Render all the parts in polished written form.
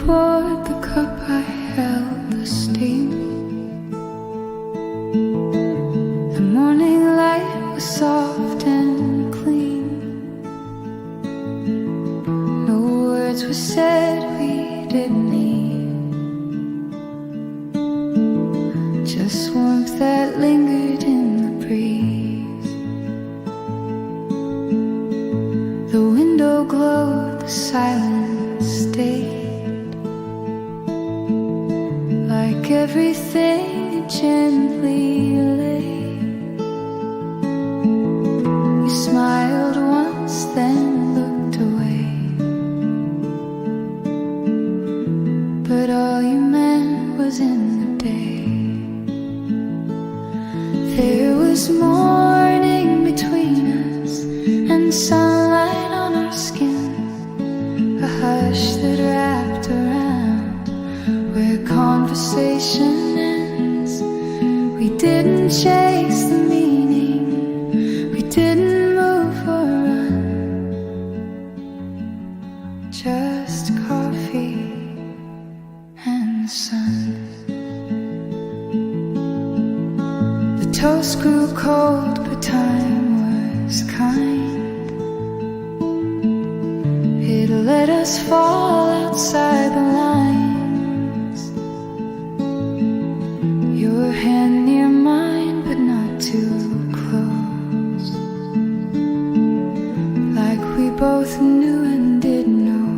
poured the cup, I held the steam. The morning light was soft and clean. No words were said we didn't need, just warmth that lingered in the breeze. The window glowed, the silence stayed, like everything it gently laid. You smiled once, then looked away, but all you meant was in the day. There was morning between us and sunlight on our skin, a hush that wrapped around where conversation ends. We didn't chase the meaning, we didn't move or run, just coffee and the sun. The toast grew cold, but time was kind. It let us fall outside the lines. Your hand near mine, but not too close, like we both knew and didn't know.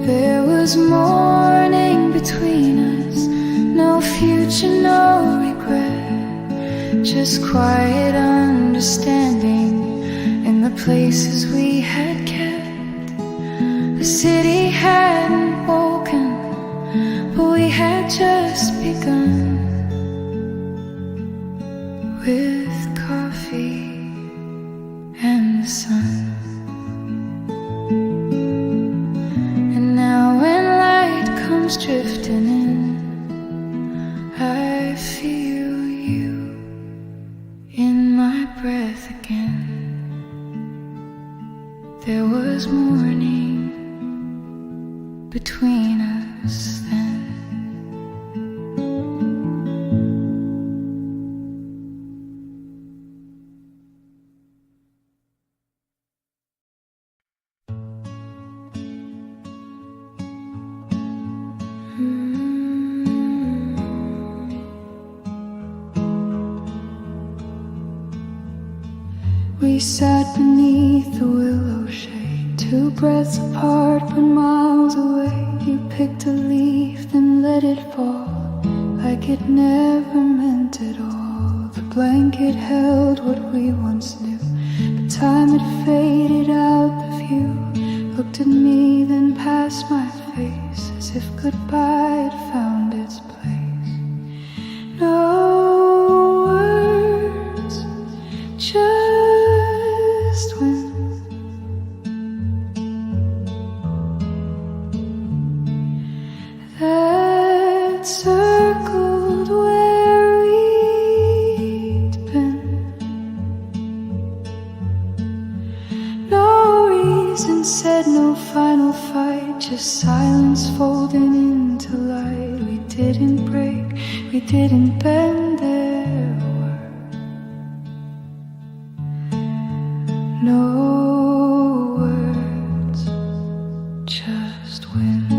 There was morning between us, no future, no regret, just quiet understanding in the places we had kept. The city hadn't woken, but we had just begun, with coffee and the sun. And now when light comes drifting in, I feel you in my breath again. There was morning between us then. We sat beneath the willow shade, 2 breaths apart but miles away. You picked a leaf, then let it fall, like it never meant at all. The blanket held what we once knew, but time had faded out the view. Looked at me, then past my face, as if goodbye had found its place. No words, just wind. That circled where we'd been. No reason said, no final fight, just silence folding into light. We didn't break, we didn't bend, there were no words, just wind.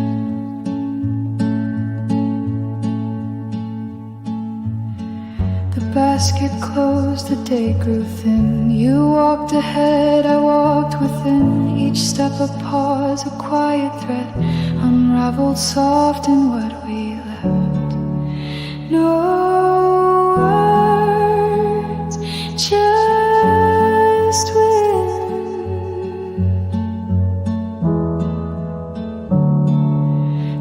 The basket closed, the day grew thin. You walked ahead, I walked within. Each step a pause, a quiet thread, unraveled soft in what we left. No words, just wind.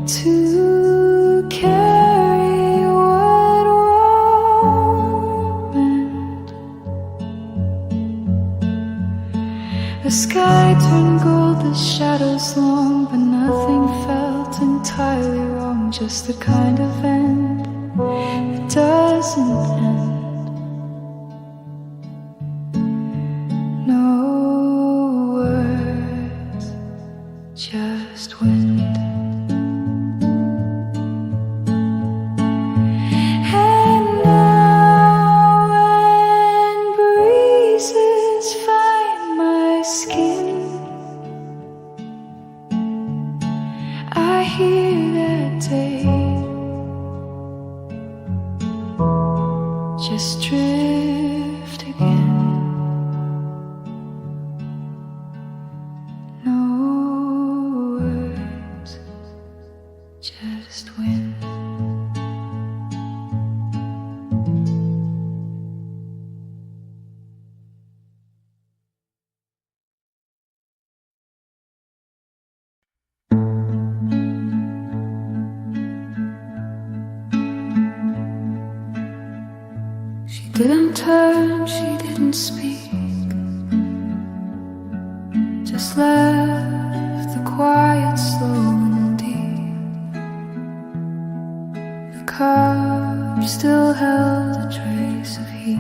To carry what won't mend. The sky turned gold, the shadows long, but nothing felt entirely wrong. Just the kind of end that doesn't end. No words, just just drift again. No words, just wind. She didn't turn, she didn't speak, just left the quiet slow and deep. The cup still held a trace of heat.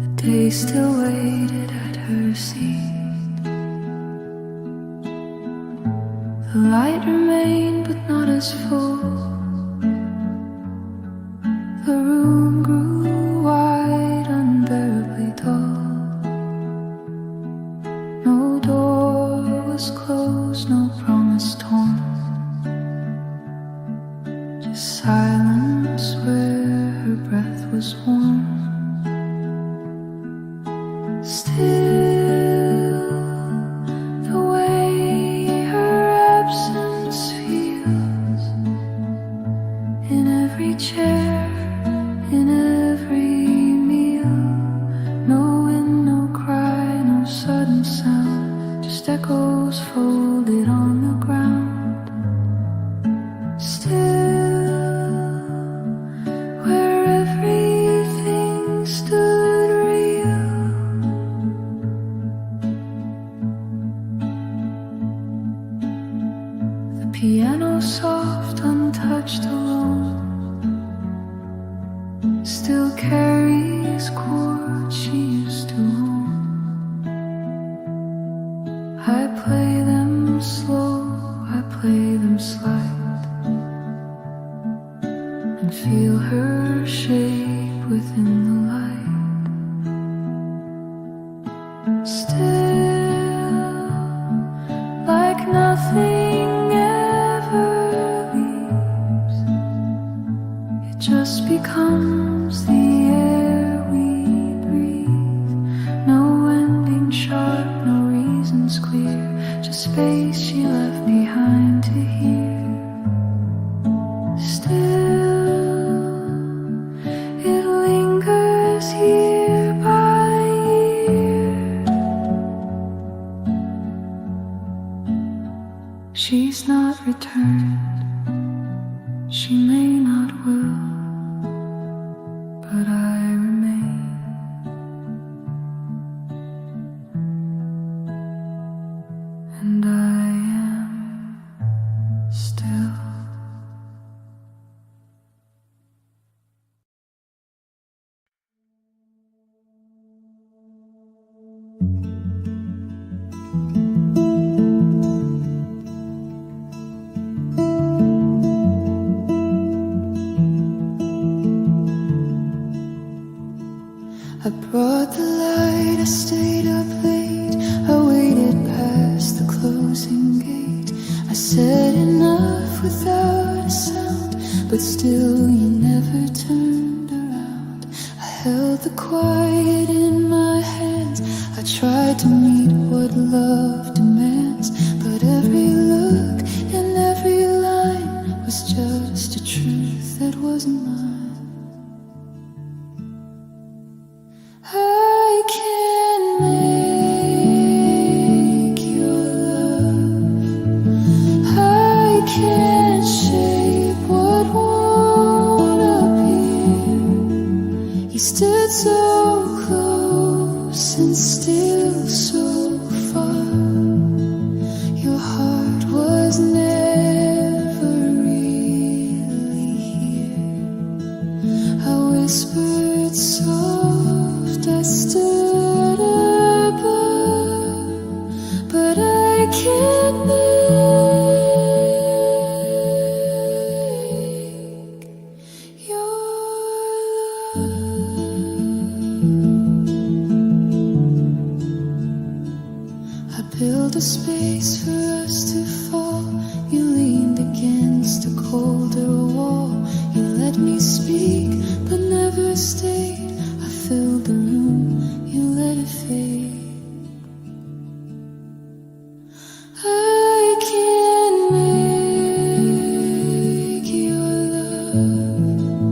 The day still waited at her seat. The light remained but not as full. The room grew wide, unbearably dull. No door was closed, no promise torn. Just silence where her breath was warm. Still, the way her absence feels in every chair, in every meal. No wind, no cry, no sudden sound, just echoes folded on the ground. Still, where everything stood real. The piano soft, untouched, alone, still carries chords she used to own. I play them slow, I play them slight, and feel her shape within the light. Still, like nothing ever leaves, it just becomes the air we breathe. No ending sharp, no reasons clear, just space she left behind to hear. Still, it lingers year by year. She's not returned, she may not will, but I remain. And I am still. I brought the light, I stayed up late, I waited past the closing gate. I said enough without a sound, but still you never turned around. I held the quiet in my hands, I tried to meet what love demands, but every look and every line was just a truth that wasn't mine. I can make your love, I can shape what won't appear. You stood so close and still so far. Your heart was never really here. I whispered soft, I stood above, but I can't make your love. I built a space for us to fall. You leaned against a colder wall. You let me when you speak, but never stayed. I filled the room, you let it fade. I can't make your love.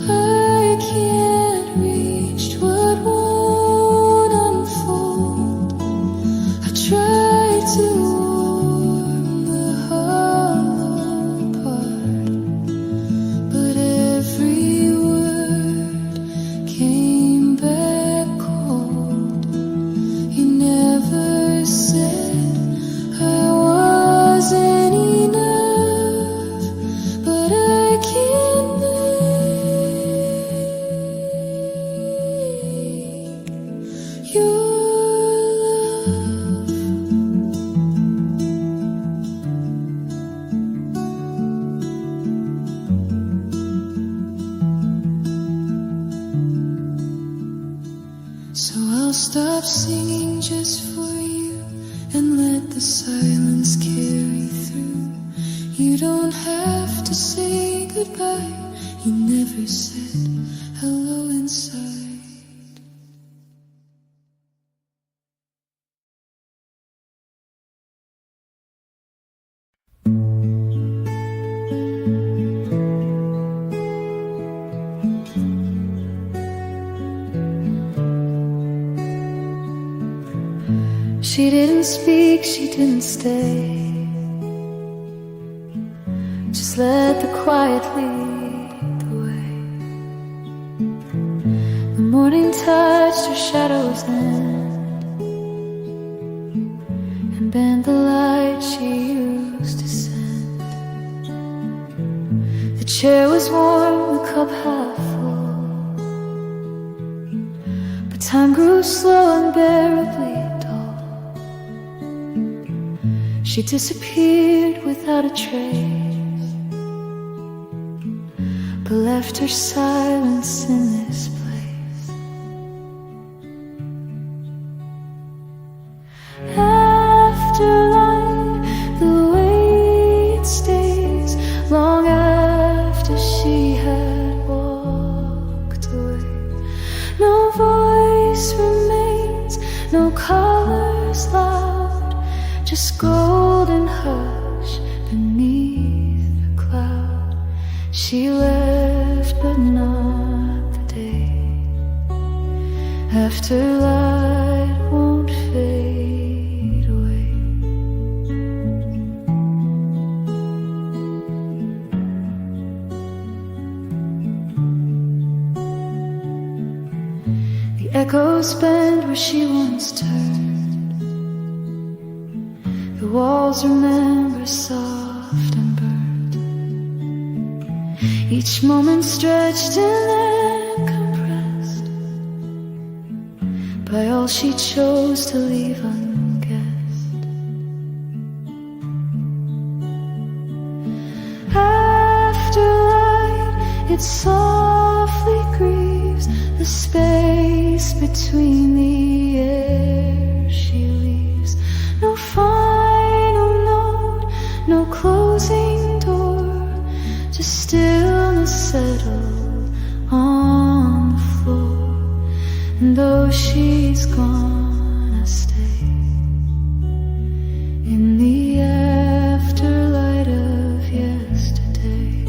I can't reach what won't unfold. I tried to warm the hollow part, but every word came back cold. You never said I wasn't enough, but I can't make your love. So I'll stop singing just for you and let the silence carry through. You don't have to say goodbye. You never said hello inside. She didn't speak, she didn't stay. Just let the quiet lead the way. The morning touched her shadow's end and bent the light she used to send. The chair was warm, the cup half full, but time grew slow, unbearably. She disappeared without a trace, but left her silence in this place. Afterlife, the way it stays, long after she had walked away. No voice remains, no colors loud, just golden hush beneath the cloud. She left, but not the day. Afterlight won't fade away. The echoes bend where she once turned. The walls remember soft and burned. Each moment stretched and then compressed by all she chose to leave unguessed. Afterlight, it softly grieves the space between the air she leaves. No final note, no closing door, just stillness settled on the floor. And though she's gone, I stay in the afterlight of yesterday.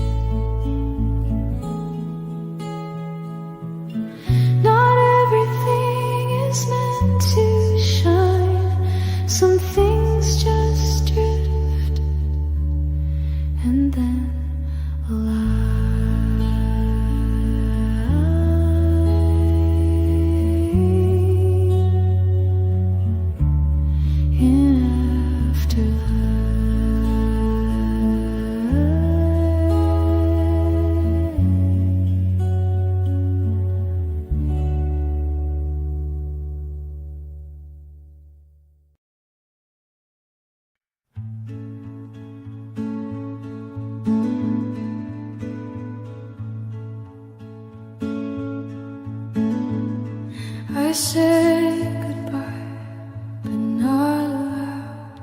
Not everything is meant to shine. Some things just drift and then I said goodbye, but not aloud.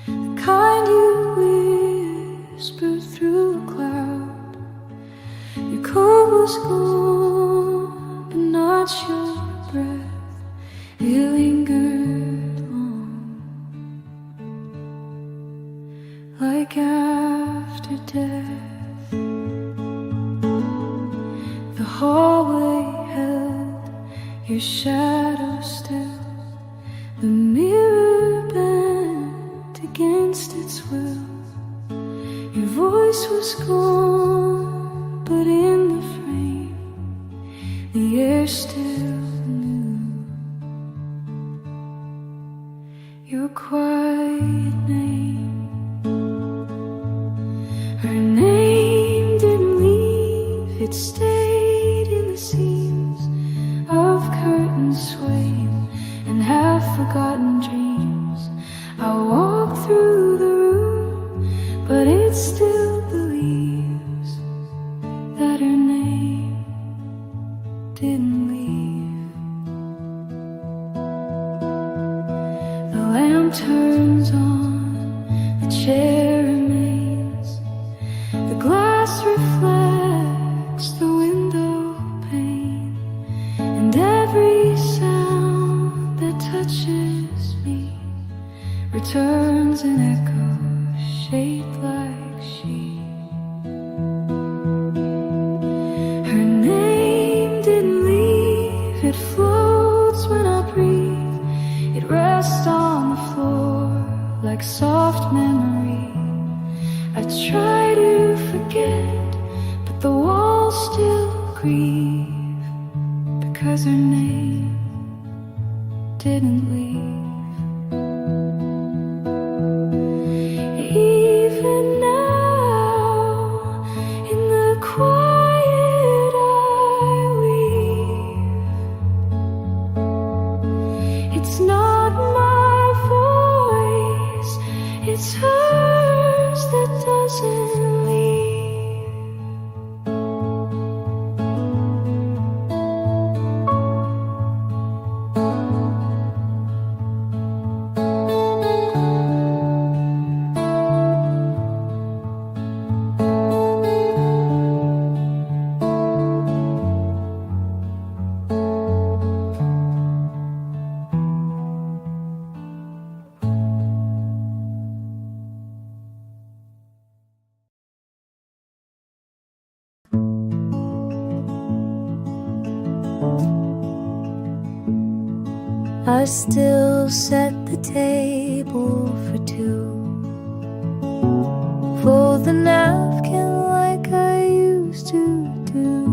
The kind you whisper through a cloud. Your coat was gone, but not your breath. It lingered long, like after death. The hallway held your shadow still. The mirror bent against its will. Your voice was gone, but in the frame, the air still knew your quiet name. Her name didn't leave, it stayed in the seams of curtains swaying and half-forgotten dreams. I walk through the room, but it still believes that her name didn't leave. The lamp turns on, the chair remains, the glass reflects the window pane, and every sound that touches me returns an echo shaped like she. Her name didn't leave, it floats when I breathe. It rests on the floor like soft memory. I try to forget, but the walls still grieve, because her name didn't leave. Even now, in the quiet I weave. It's not my voice, it's hers that doesn't leave. I still set the table for two. Fold the napkin like I used to do.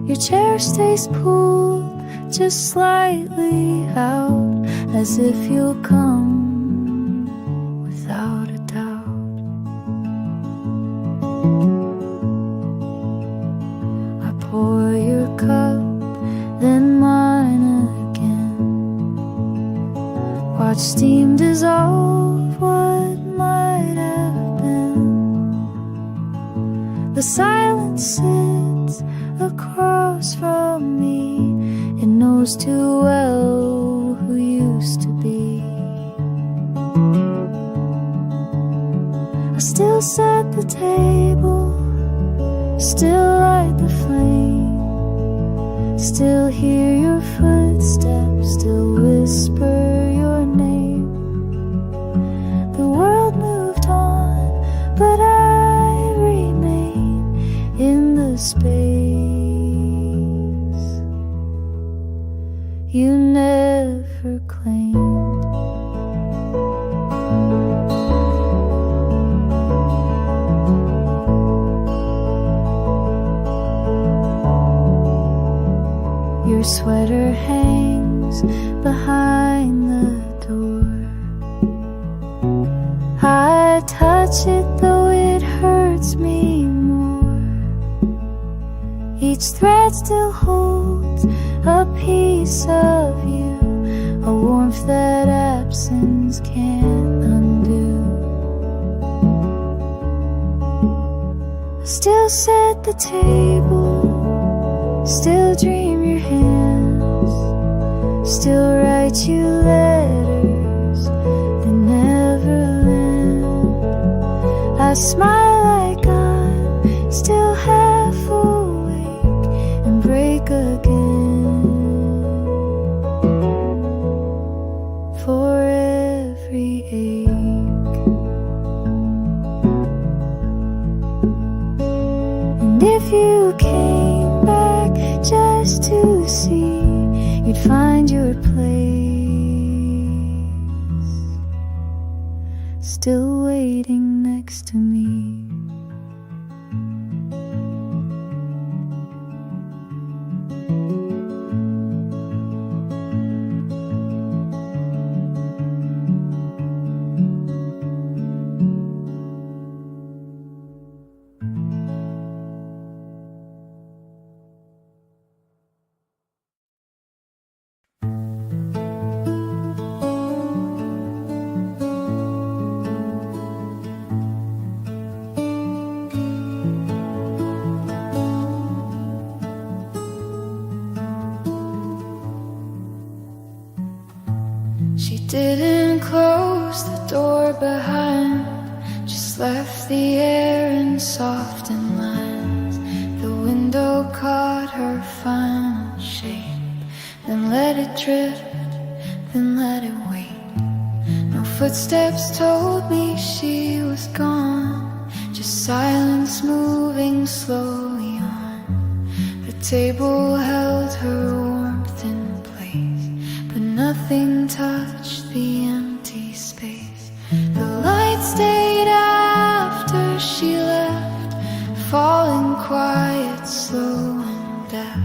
Your chair stays pulled just slightly out, as if you'll come without a doubt. I pour your cup, then mine again. Watch steam dissolve what might have been. The silence sits across from me. It knows too well who used to be. I still set the table, still light the flame, still hear your footsteps, still whisper your name. The world moved on, but I remain in the space you never claimed. Your sweater hangs behind the door. I touch it though it hurts me more. Each thread still holds a piece of you, a warmth that absence can't undo. I still set the table, still dream your hands, still write you letters that never land. I smile like I'm still And if you came back just to see, you'd find your place still waiting next to me. She didn't close the door behind, just left the air in softened lines. The window caught her final shape, then let it drift, then let it wait. No footsteps told me she was gone, just silence moving slowly on. The table held her warmth in place, but nothing touched the empty space. The light stayed after she left, falling quiet, slow and deaf.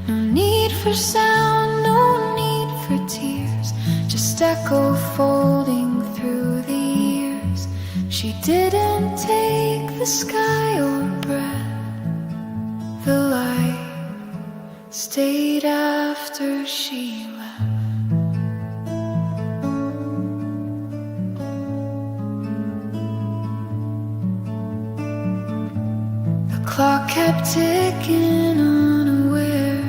No need for sound, no need for tears, just echo folding through the years. She didn't take the sky or breath. The light stayed after she left. The clock kept ticking, unaware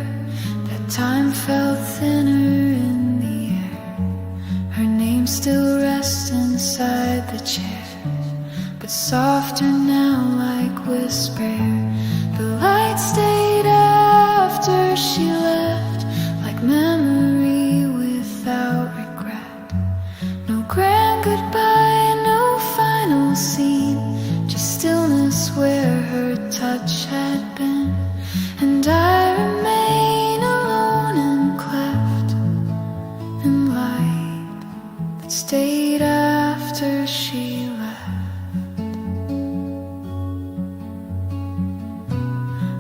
that time felt thinner in the air. Her name still rests inside the chair, but softer now like whisper. The light stayed after she left, like memory without regret. No grand goodbye, no final scene, just stillness where her touch had been. And I remain alone and cleft in light that stayed after she left.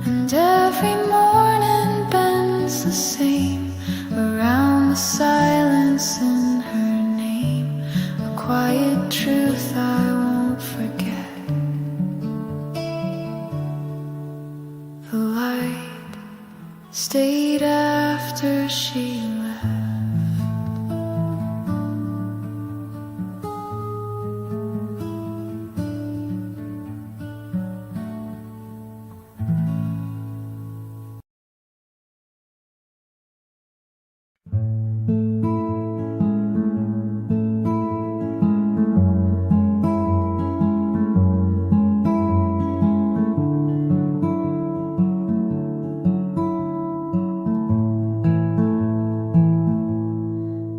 And every morning bends the same around the silence in her name, a quiet truth I won't forget. The light stayed after she left.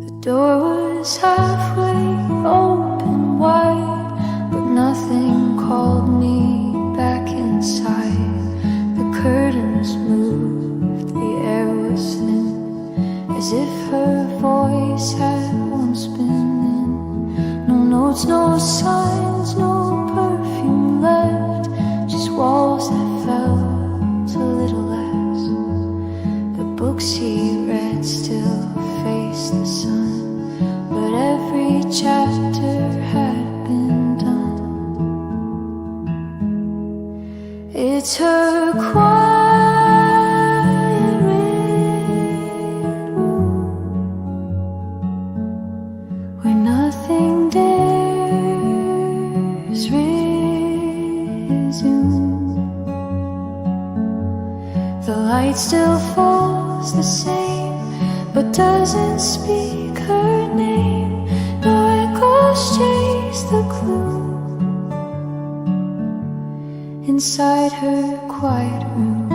The door was halfway open wide, but nothing called me back inside. The curtains moved, the air was thin, as if her voice had once been in. No notes, no signs, no perfume left, just walls that felt a little less. The books he read still faced the sun, but every chapter had been done. It's her quiet red room, where nothing dares resume. The light still falls the same, but doesn't speak her name. No echoes chase the gloom inside her quiet room.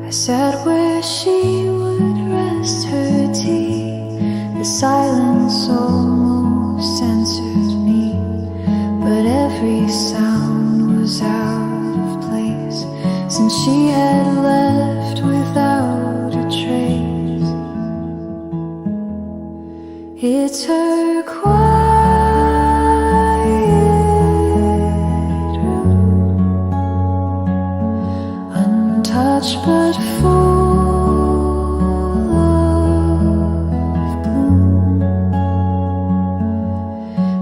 I sat where she would rest her teeth. The silence almost answered me, but every sound was out of place, since she had left without a trace. It's her quiet room, untouched but full of gloom.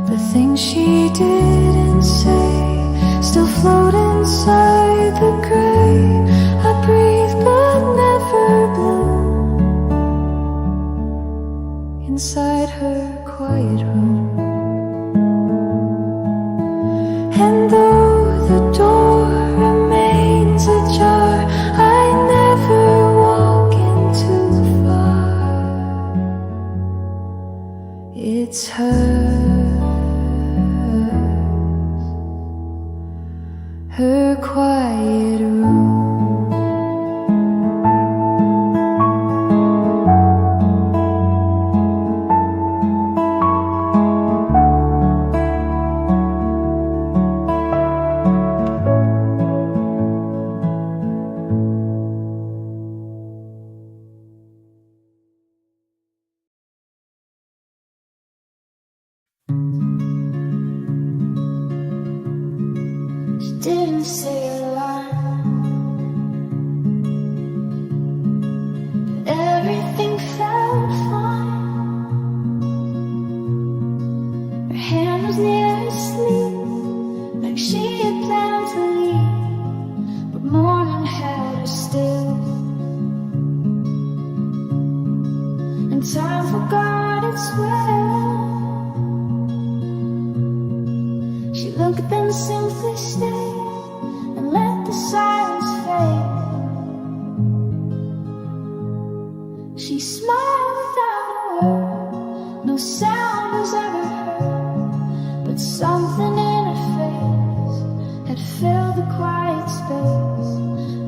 The things she didn't say still float inside the gray. I breathe but never bloom inside her quiet room. And though the door remains ajar, I never walk in too far. It's her quiet room. She didn't say a line, but everything felt fine. Her hand was near her sleeve, like she had planned to leave, but morning had her still, and time forgot its way. She looked then simply stayed and let the silence fade. She smiled without a word, no sound was ever heard, but something in her face had filled the quiet space.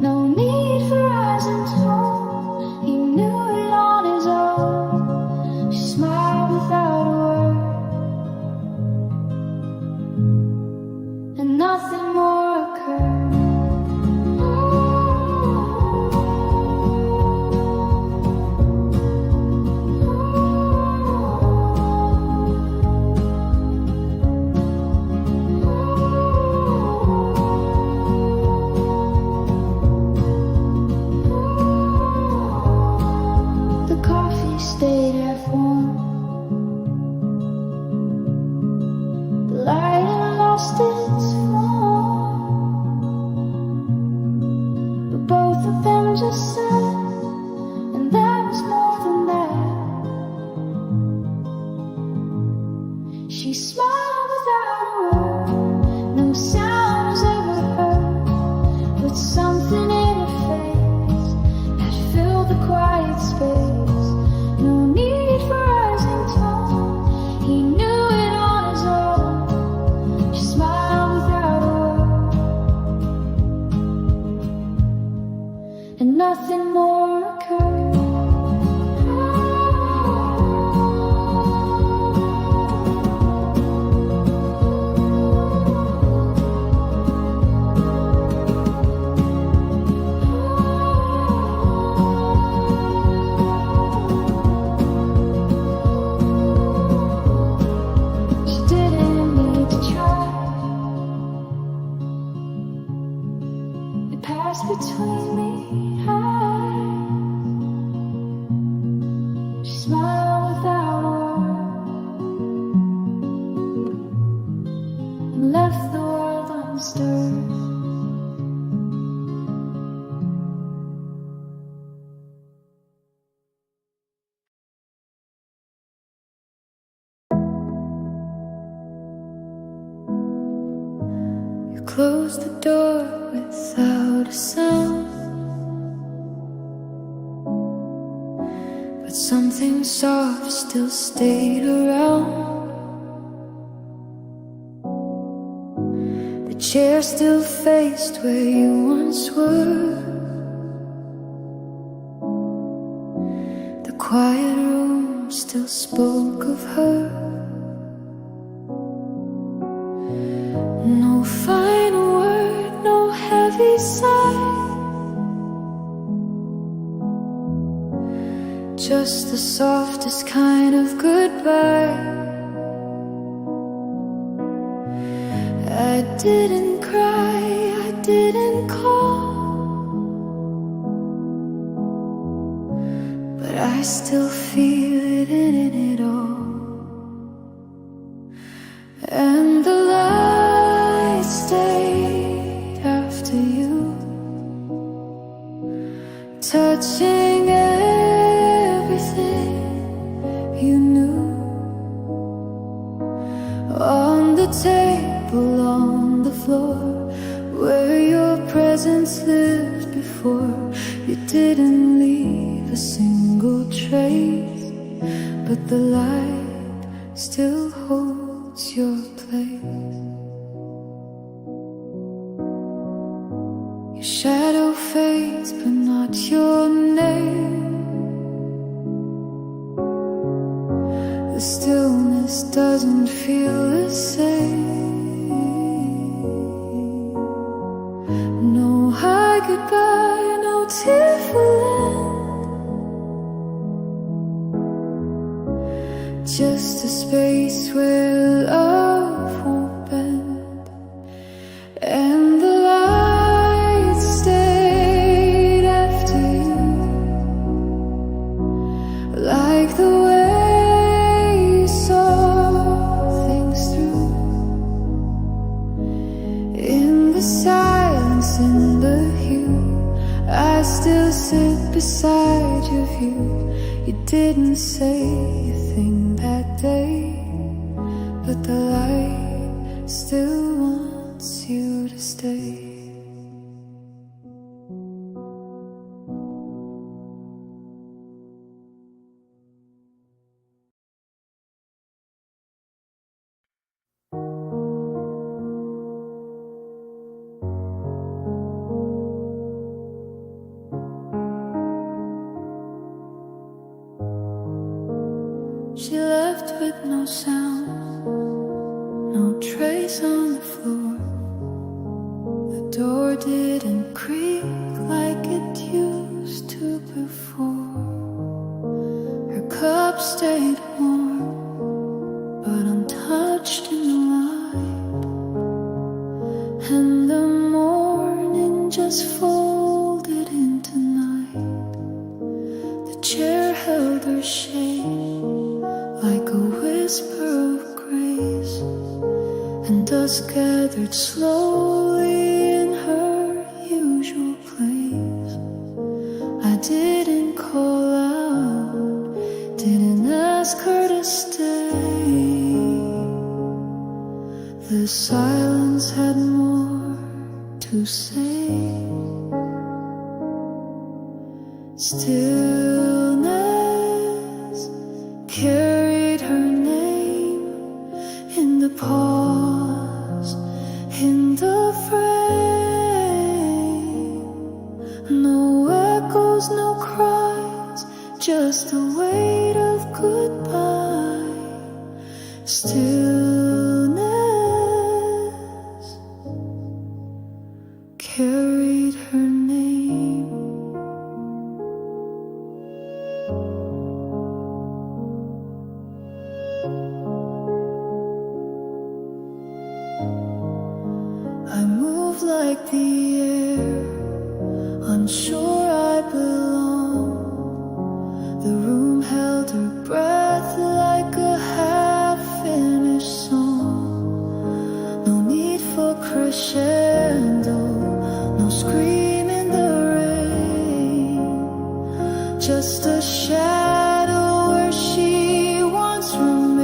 No need for eyes and tone, he knew it on his own. She smiled without a word, and nothing more occurred. The coffee stayed half warm, the light had lost its form, but both of them just sat, and that was more than that. She smiled without a word, no sound was ever heard, but something in her face had filled the quiet space. No need for eyes and tone, he knew it on his own. She smiled without a word, and nothing more occurred. She didn't need to try. It passed between me eyes. She smiled without a word and left the world unstirred. You closed the door without a sound, but something soft still stayed around. The chair still faced where you once were, quiet room still spoke of her. No final word, no heavy sigh, just the softest kind of goodbye. I didn't cry, I didn't call, but I still feel it in it all. And the lights stayed after you, touching everything you knew. On the table, on the floor, where your presence lived before, you didn't leave a single trace, but the light still holds your place. Your shadow fades, but not your name. The stillness doesn't feel the same. No high goodbye, no tearful end, just a space where love won't bend. And the lights stayed after you, like the way you saw things through. In the silence, in the hue, I still sit beside your view. You didn't say a thing that day, but the light still wants you to stay. She left with no sound, no trace on the floor. The door didn't creak like it used to before. Her cup stayed warm, but untouched in the light. And the morning just folded into night. The chair held her shade like a whisper of grace, and dust gathered slowly in her usual place. I didn't call out, didn't ask her to stay. The silence had more to say. Stillness carried her name in the pause, in the frame. No echoes, no cries, just the weight of goodbye. Stillness carried her name. I move like the air, unsure I belong. The room held her breath like a half-finished song. No need for crescendo, no scream in the rain, just a shadow where she once remained.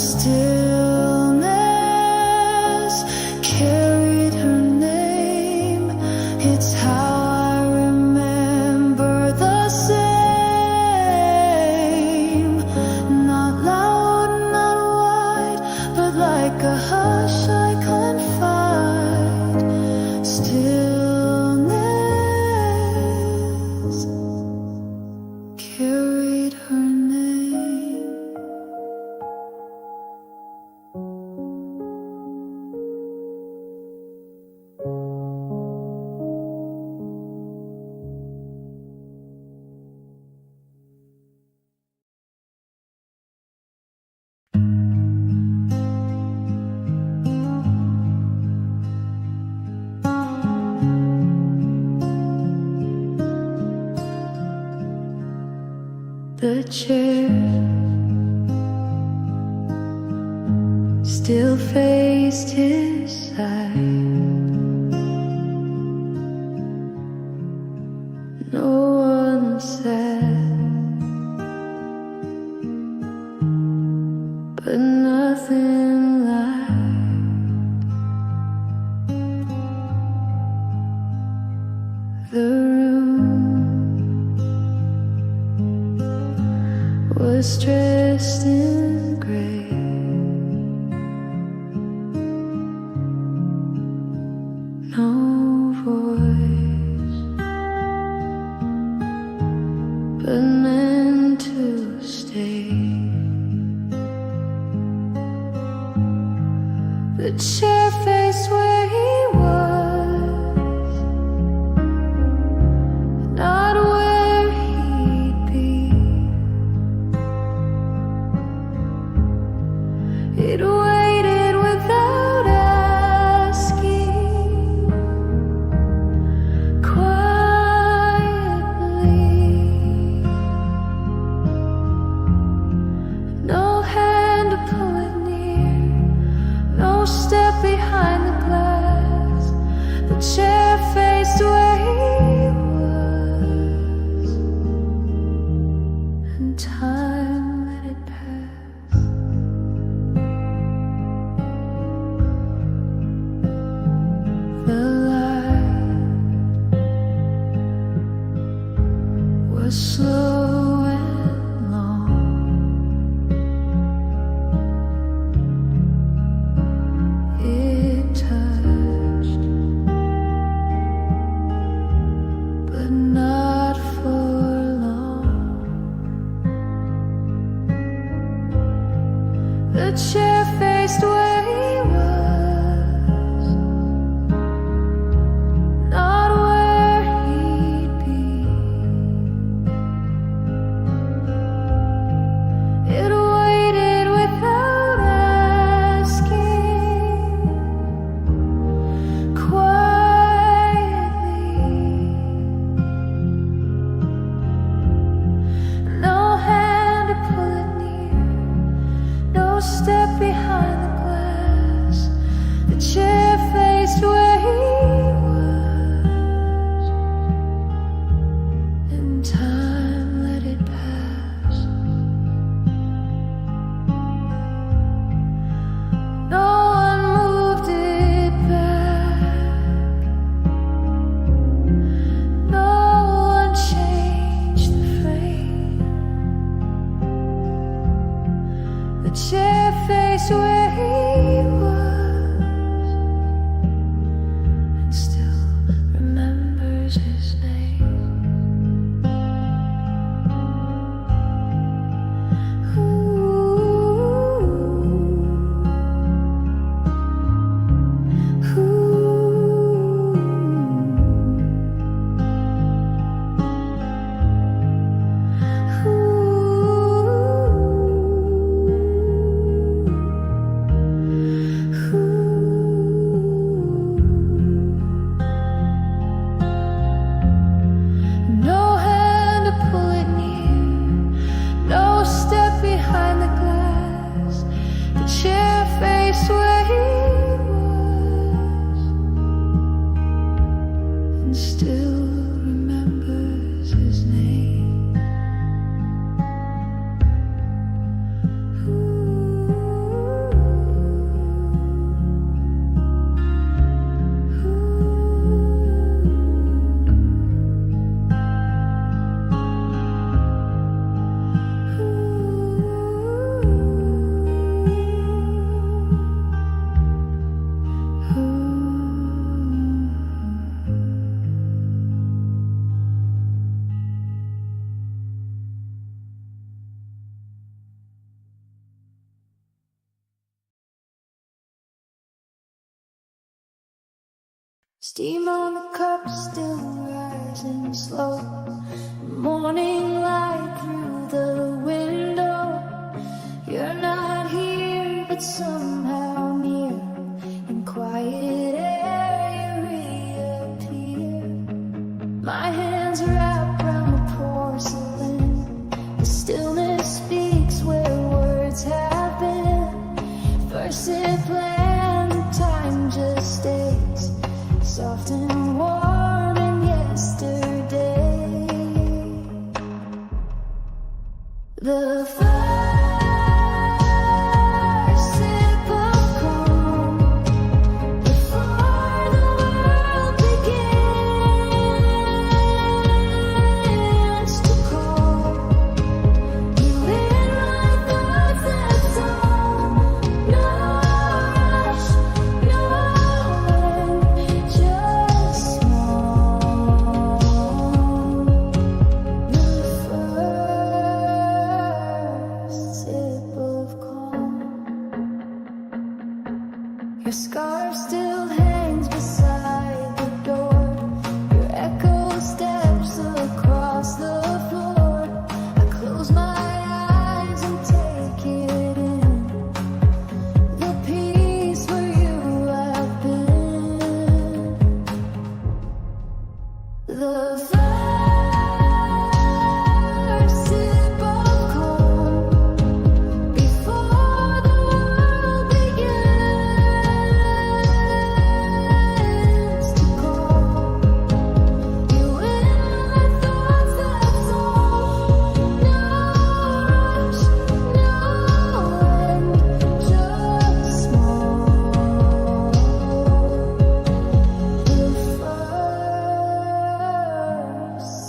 Stillness carried her name. It's how I remember the same. Not loud, not wide, but like a hush I confide. Stillness chair still faced his side. No one said, but nothing lied. The room was dressed in gray. No voice, but meant to stay. The chair faced where he was, not where he'd be. It waited without asking, quietly. No hand to pull it near, no step behind the glass. The chair faced where he was, and time let it pass. The light was slow and long. It touched, but not for long. The chair faced where he was, not where he'd be. It waited without asking, quietly. No hand to pull it near, no step behind the glass. The chair faced where he was, and time let it pass. No one moved it back, no one changed the frame. The chair faced where he was, and still remembers his name. No hand to pull it near, no step behind the glass. The chair faced where he was, and still remembers his name. Steam on the cup still rising slow. Morning light through the window. You're not here, but somehow near. In quiet air you reappear. My hands wrapped around the porcelain. The stillness and warm than yesterday. The first sip of calm before the world begins to call. You in my thoughts, that's all. No rush, no end, just small. The first sip of calm. Your scarf still hangs beside the door. Your echo steps across the floor. I close my eyes and take it in. The peace where you have been. The first sip of calm before the world begins to call. You in my thoughts, that's all. No rush, no end, just small. The first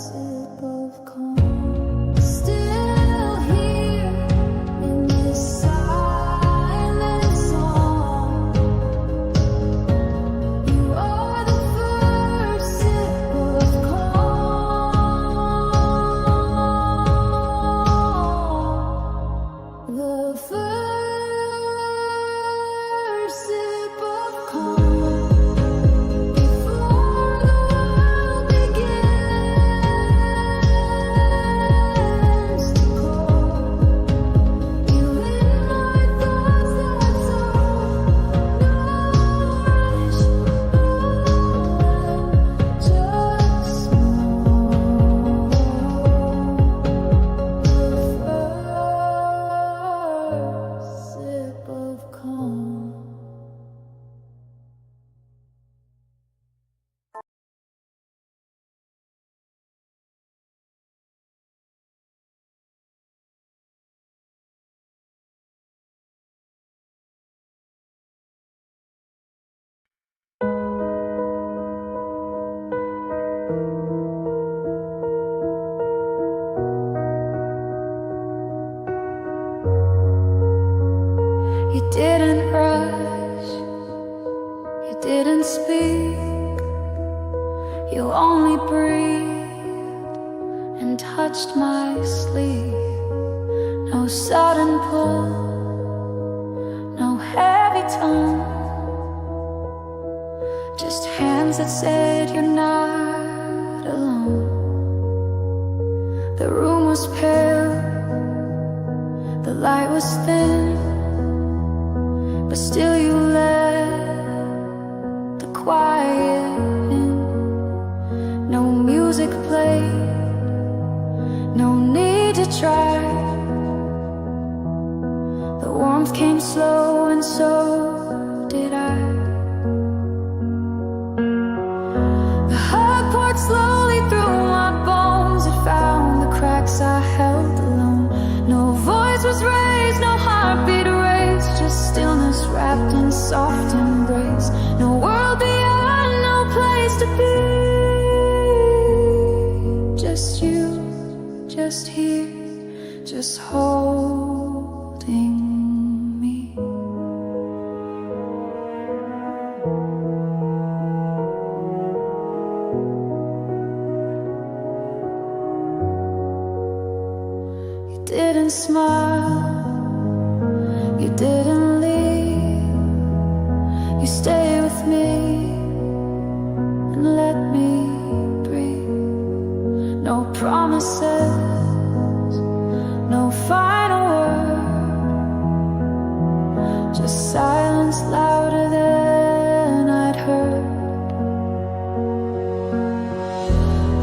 sip of calm. Still here in this silent song. You are the first sip of calm. The first sip of calm before the world begins to call. You in my thoughts, that's all. No rush, no end, just small. The first sip of calm. You didn't rush, you didn't speak, you only breathed and touched my sleeve. No sudden pull, no heavy tone, just hands that said you're not alone. The room was pale, the light was thin, but still you let the quiet in. No music played, no need to try. The warmth came slow and so did I. The hug poured slowly through my bones. It found the cracks I held alone. No voice was raised, no heartbeat erased, just stillness wrapped in soft embrace. No world beyond, no place to be. Just you, just here, just holding me. You didn't smile, you didn't leave. You stay with me and let me breathe. No promises, no final word, just silence louder than I'd heard.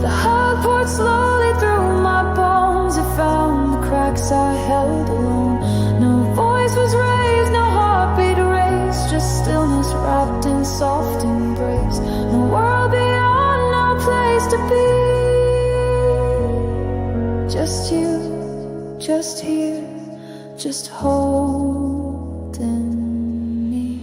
The hug poured slowly through my bones. It found the cracks I held alone. No voice was raised, no heartbeat erased, just stillness wrapped in soft embrace. No world just holding me.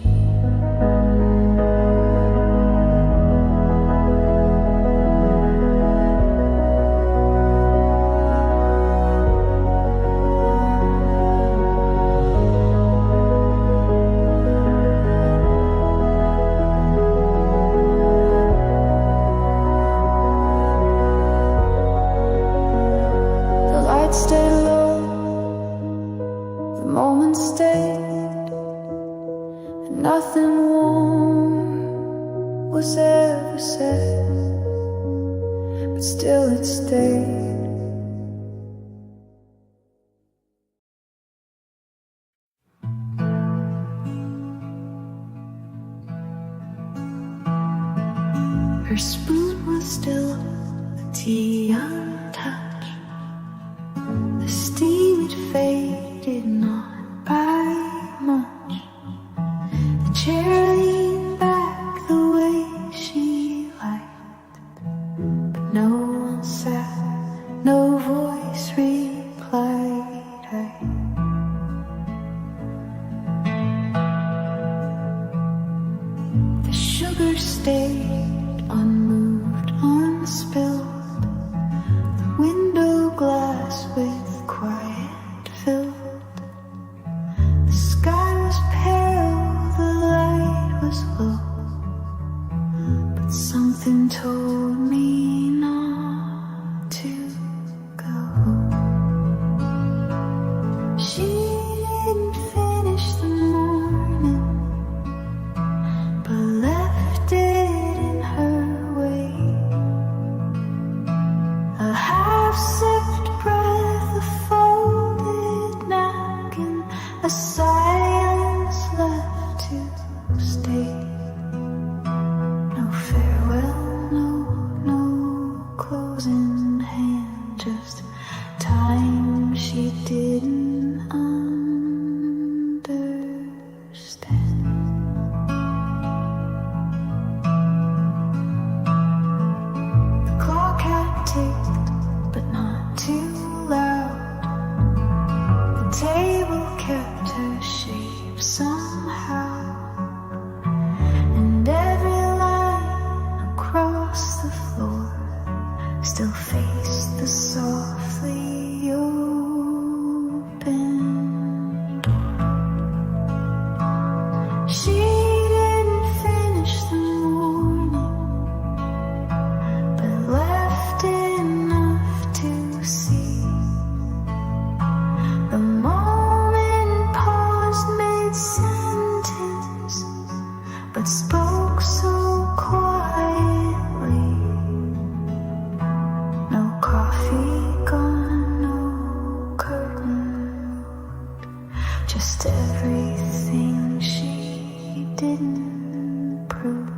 The lights stayed low, the moment stayed, and nothing warm was ever said, but still it stayed. Her spoon was still a tea untouched. The steam it faded not by much. The chair leaned back the way she liked, but no one sat, no voice replied. The sugar stayed unmoved, unspilled. The window glass with quiet filled. The sky was pale, the light was low, but something told me not to go. She didn't finish the morning, but left it in her way. A half-sipped breath, a folded napkin, a silence left to stay. No farewell, no closing hand, just time she didn't understand. The clock had ticked, but not too loud. The table kept her shape somehow, and every line across the floor still faced the softly open door. She didn't finish the morning, but left enough to see. The moment paused mid-sentence, but spoke so quietly. No coffee gone, no curtain moved, just everything she didn't prove.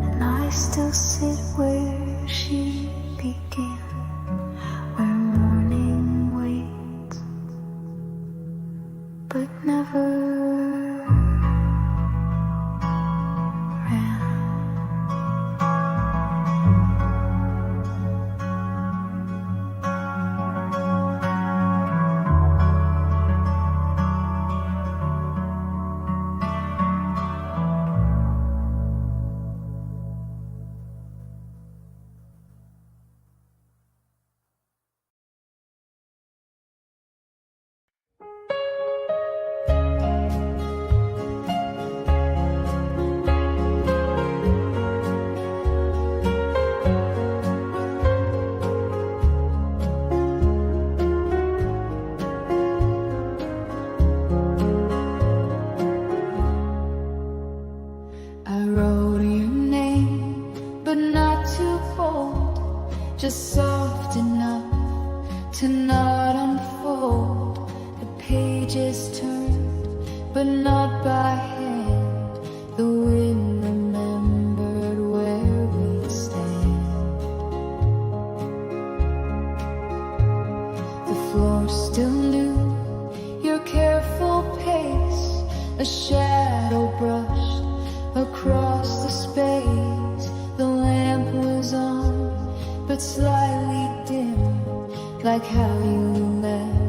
And I still sit where she began, where morning waits, but never ran. I wrote your name, but not too bold, just soft enough to not unfold. The pages turned, but not by hand. The wind remembered where we'd stand. The floor still knew your careful pace, a shadow brushed across the space. The lamp was on, but slightly dim, like how you left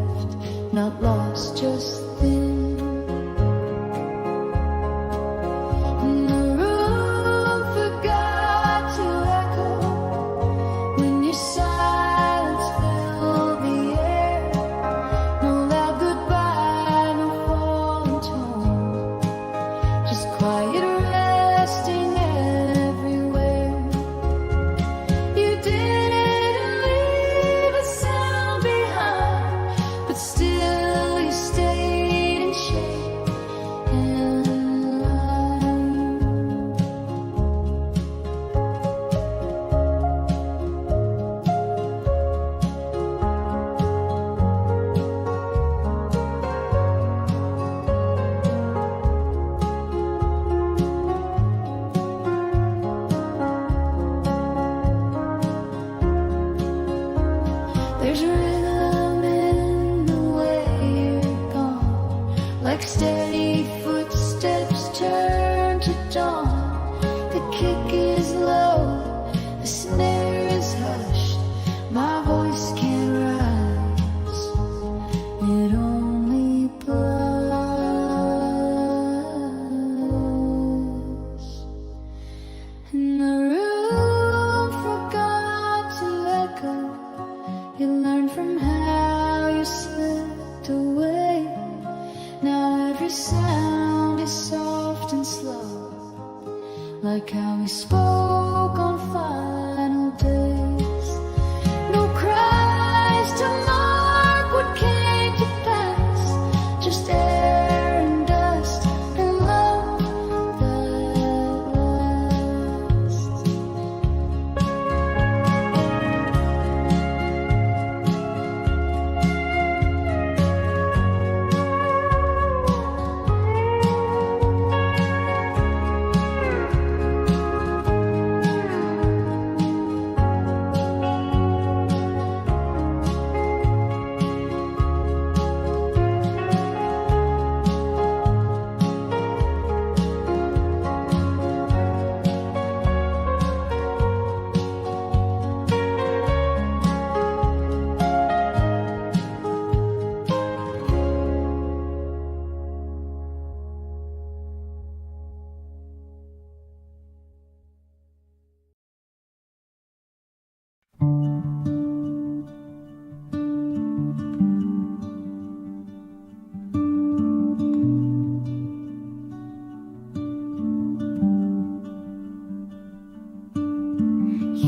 is low, the snare is hushed, my voice can't rise, it only blows. And the room forgot to echo, you learned from how you slipped away. Now every sound is soft and slow, like how we spoke on final days. No cries to mark what came to pass, just air and dust and love that lasts.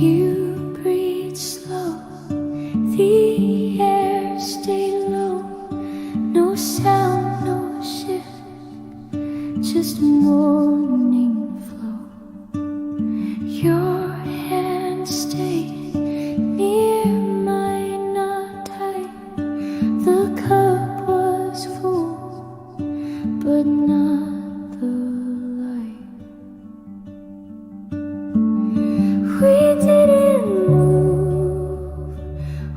You breathe slow, the air stay low, no sound, no shift, just morning flow. Your hand stayed near mine, not tight, the cup was full, but not the light. We didn't move,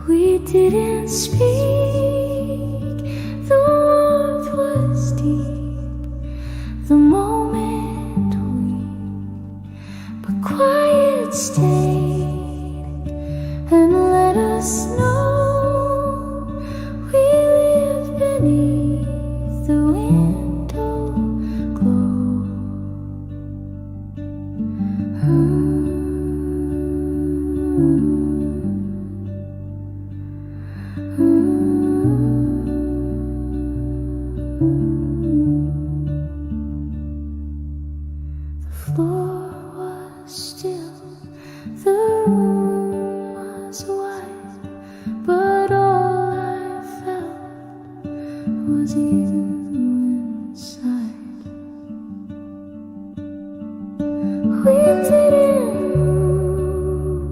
we didn't speak, the warmth was deep, the moment weak, but quiet stayed and let us know we live beneath the window glow. The floor was still, the room was wide, but all I felt was you inside. We didn't move,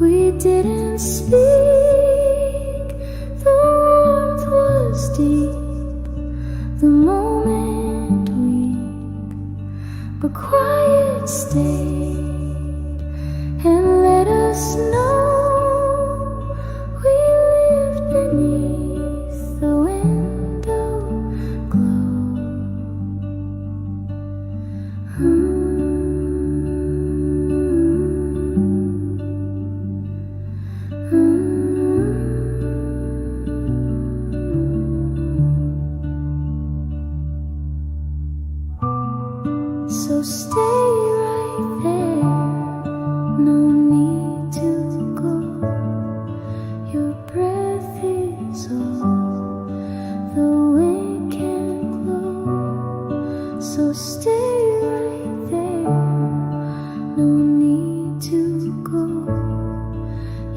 we didn't speak, the warmth was deep, the moment weak, but quiet stayed and let us know we lived beneath the window glow. So stay right there, no need to go. Your breath is all the wind can blow. So stay right there, no need to go.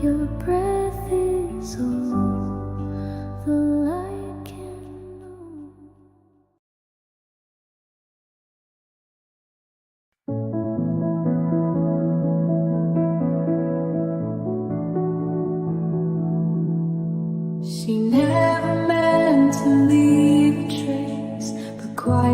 Your breath is all the light can know. She never meant to leave a trace, but quiet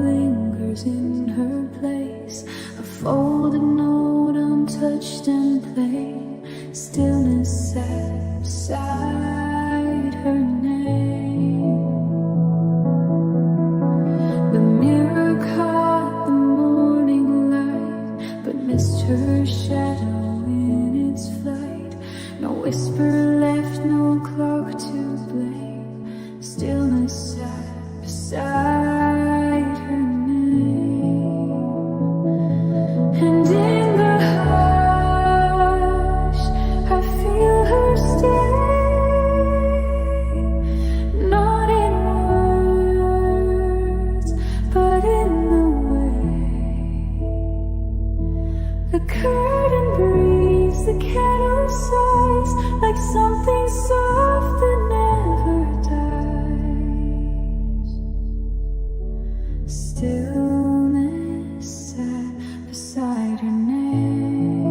lingers in her place. A folded note, untouched and plain, stillness sat beside her name. The mirror caught the morning light, but missed her her shadow in its flight. No whisper left, no clock to blame. Stillness sat beside her name. And in the hush, I feel her stay. Not in words, but in the way. The curtain breathes, the candle sighs, like something soft that never dies. Stillness sat beside her name.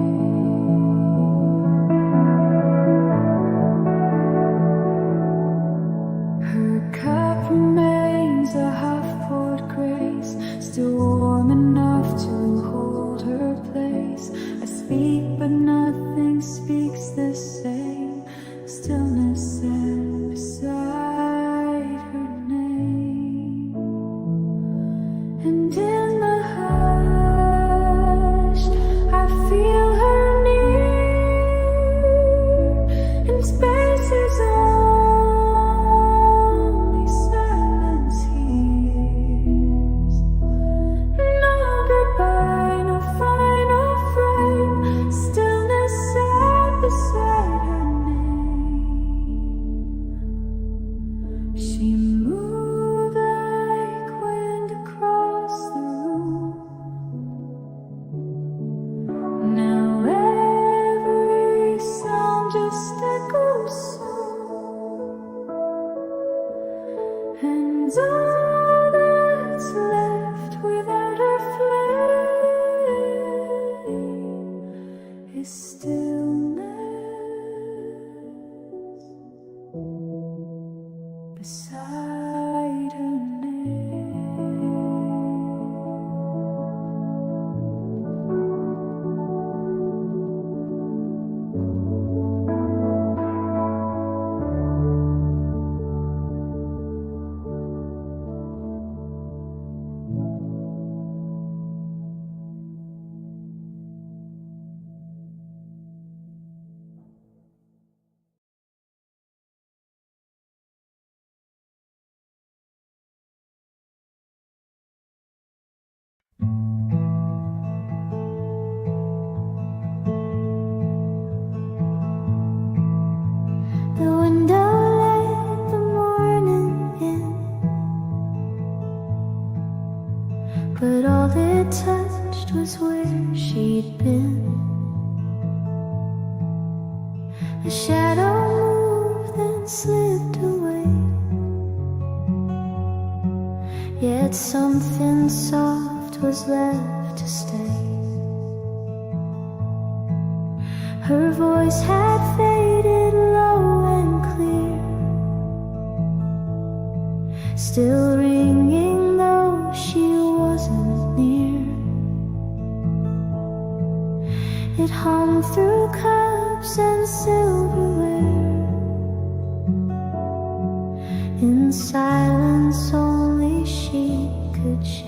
Her cup remains a half-poured grace, still warm enough to hold her place. I speak, but nothing speaks the same. Stillness sat beside her name. And in the hush, I feel her near. In space is only silence hears. No goodbye, no final frame. Stillness sat beside her name. She moved like wind across the room. Now every sound just echoes soon. And all that's left without her flame is stillness beside her name. The window let the morning in, but all it touched was where she'd been. A shadow moved then slipped away, yet something soft was left to stay. Her voice had faded low and clear, still ringing though she wasn't near. It hung through cups and silverware, in silence only she could share.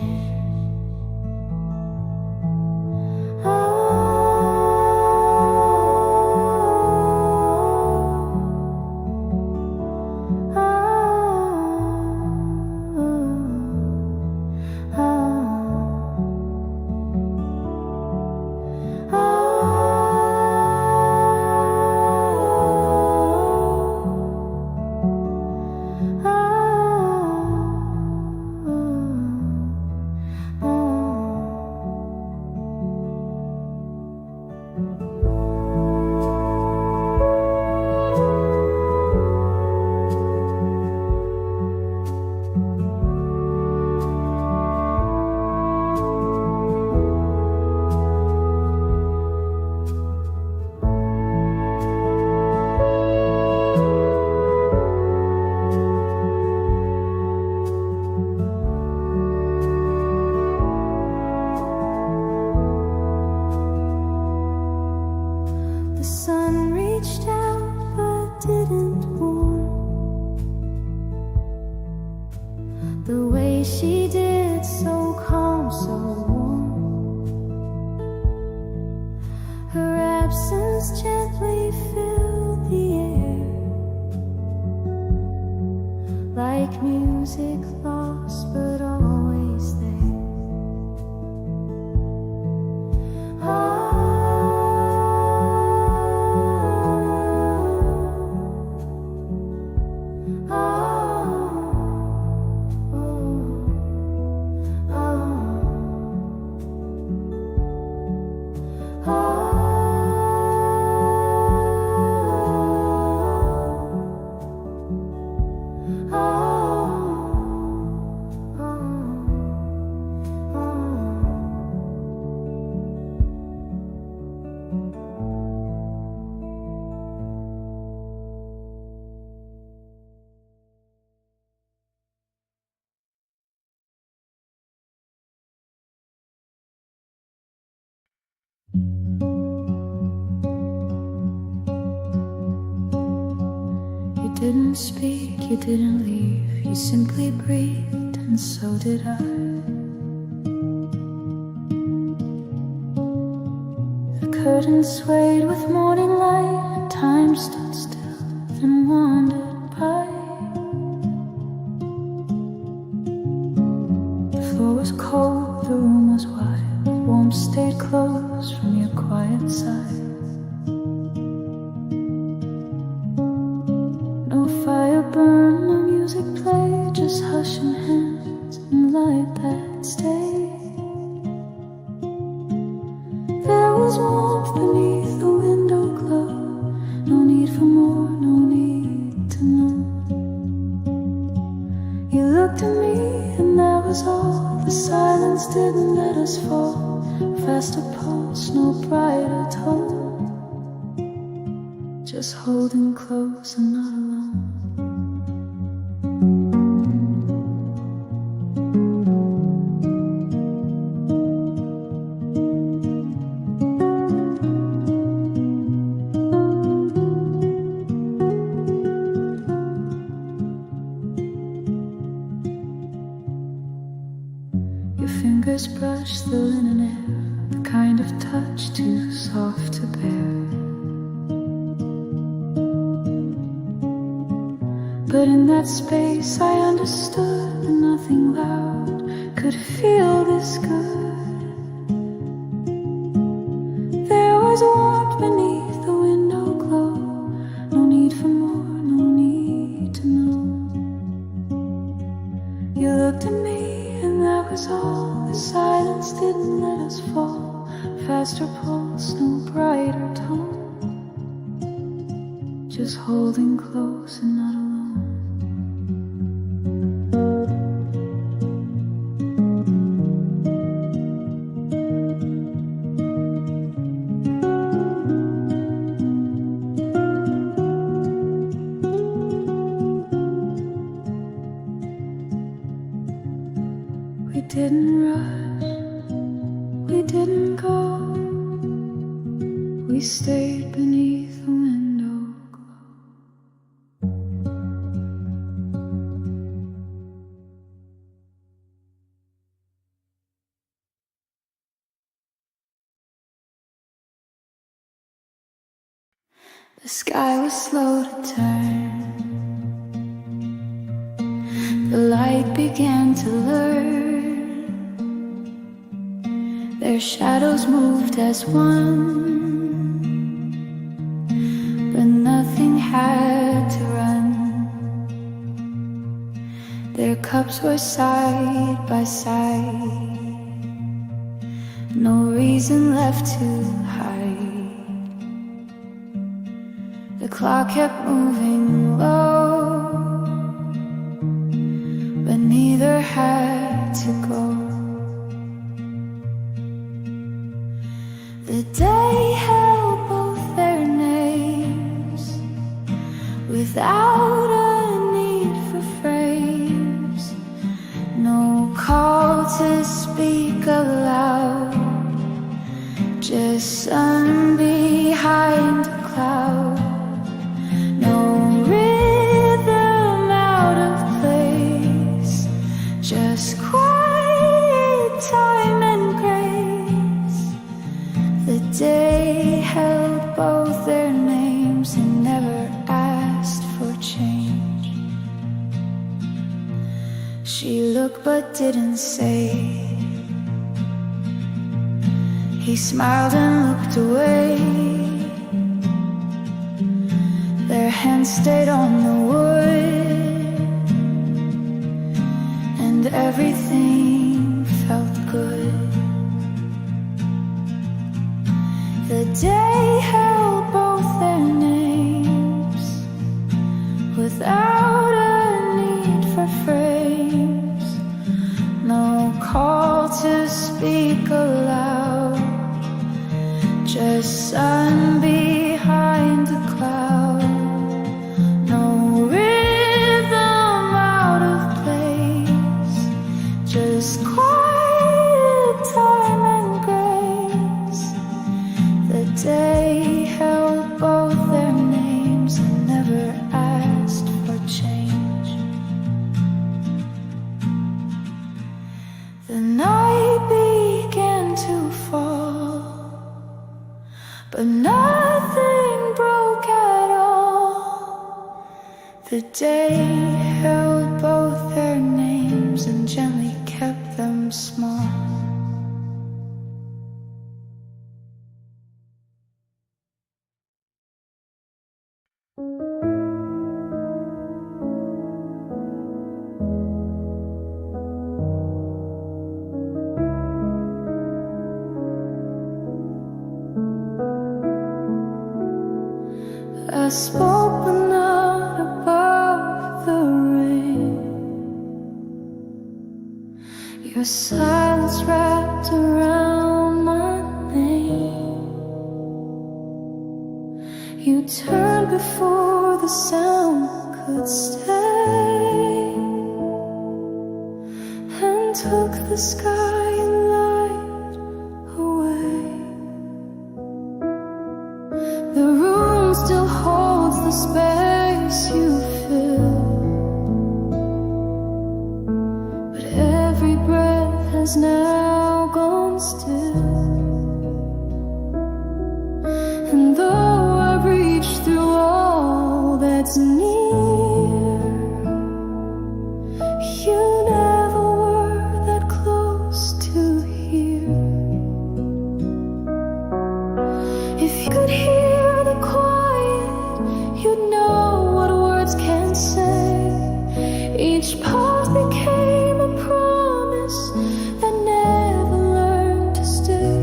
absence gently filled the air, like music lost but always there. You didn't speak, you didn't leave, you simply breathed, and so did I. The curtain swayed with morning light, and time stood still and wandered by. The floor was cold, the room was wide, warmth stayed close from your quiet side. No fire burned, no music played, just hushing hands and light that stayed. There was warmth beneath the window glow, no need for more, no need to know. You looked at me and that was all. The silence didn't let us fall. Faster pulse, no brighter tone, just holding close and not alone. Your fingers brush the linen air, the kind of touch too soft to bear. But in that space I understood that nothing loud could feel this good. There was warmth beneath the window glow, no need for more, no need to know. You looked at me and that was all. The silence didn't let us fall. Faster pulse, no brighter tone, just holding close and not alone. We didn't rush, we didn't go, we stayed beneath the window glow. The sky was slow to turn, the light began to lure. Their shadows moved as one, but nothing had to run. Their cups were side by side, no reason left to hide. The clock kept moving low, but neither had to go. The day held both their names, without a need for frames. No call to speak aloud, just sun behind a cloud. No rhythm out of place, just quiet time and grace. The day held both their names and never asked for change. She looked but didn't say. He smiled and looked away. Their hands stayed on the wood, and everything felt good. The day held both their names without a need for frames. No call to speak aloud, just sun behind the cloud. No rhythm out of place, just quiet time and grace. The day held both their names and never asked for change. The night began to fall, but nothing broke at all. The day held both their names and gently kept them small. I spoke but not above the rain. Your silence wrapped around my name. You turned before the sound could stay, and took the sky and light away. The room still holds the space you filled, but every breath has now gone still. And though I reach through all that's near, you never were that close to here. If you could hear the quiet, you'd know what words can't say. Each pause became a promise that never learned to stay.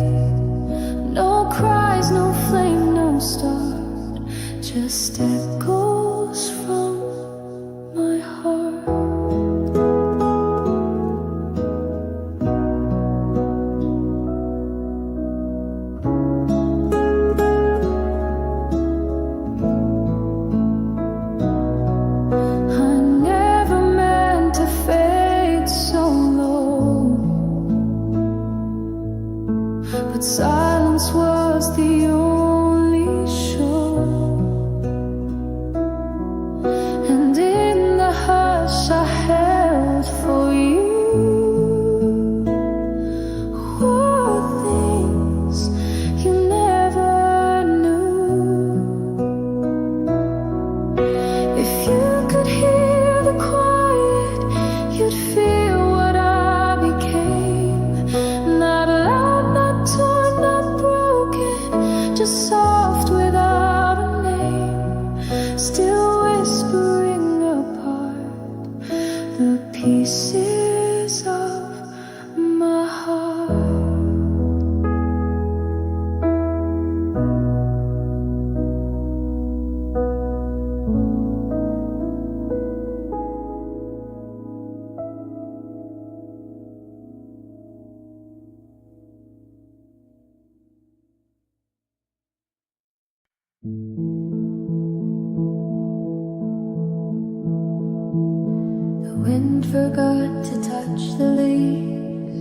No cries, no flame, no start, just echoes from my heart. I never meant to fade so low, but silence was the only show. And in the hush I held for you were things you never knew. If you could hear the quiet, you'd feel what I became. Not loud, not torn, not broken, just soft without a name. Still whispering apart the pieces of my heart. The wind forgot to touch the leaves.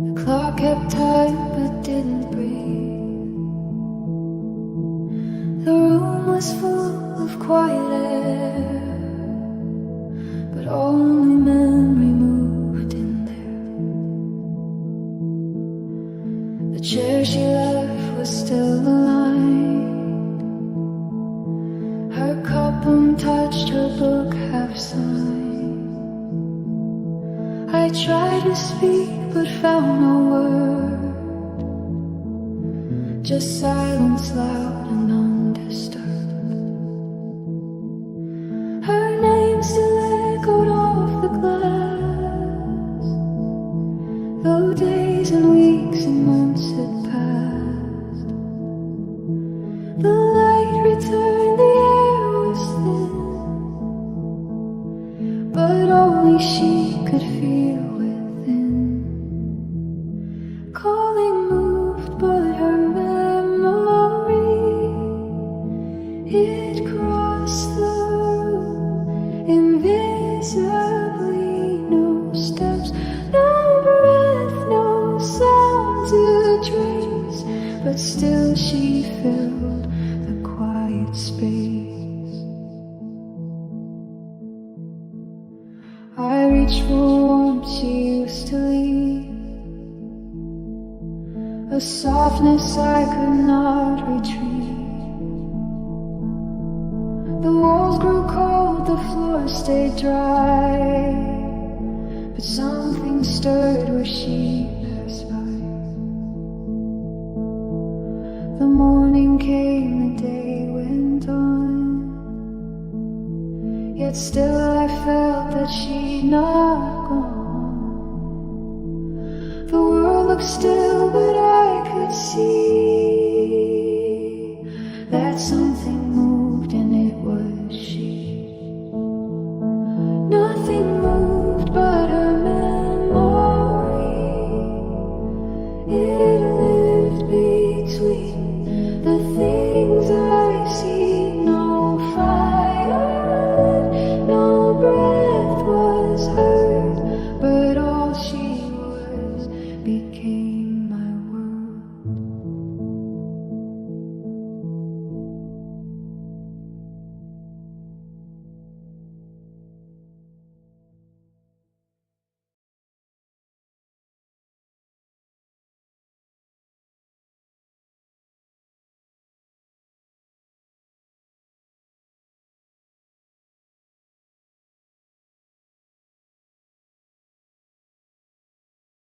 The clock kept time but didn't breathe. The room was full of quiet air, but only memory moved in there. The chair she left was still alive. Her cup untouched, her book half signed. I tried to speak but found no word, just silence loud and undisturbed. Her name still echoed off the glass, though days and weeks and months had passed. The light returned, the air was thin, but only she could feel within. Calling moved, but her memory, it crossed the room invisibly. No steps, no breath, no sound to trace, but still she filled the quiet space. I reached for warmth she used to leave, a softness I could not retrieve. The walls grew cold, the floor stayed dry, but something stirred where she passed by. The morning came, the day went on, yet still I felt that she'd not gone. The world looked still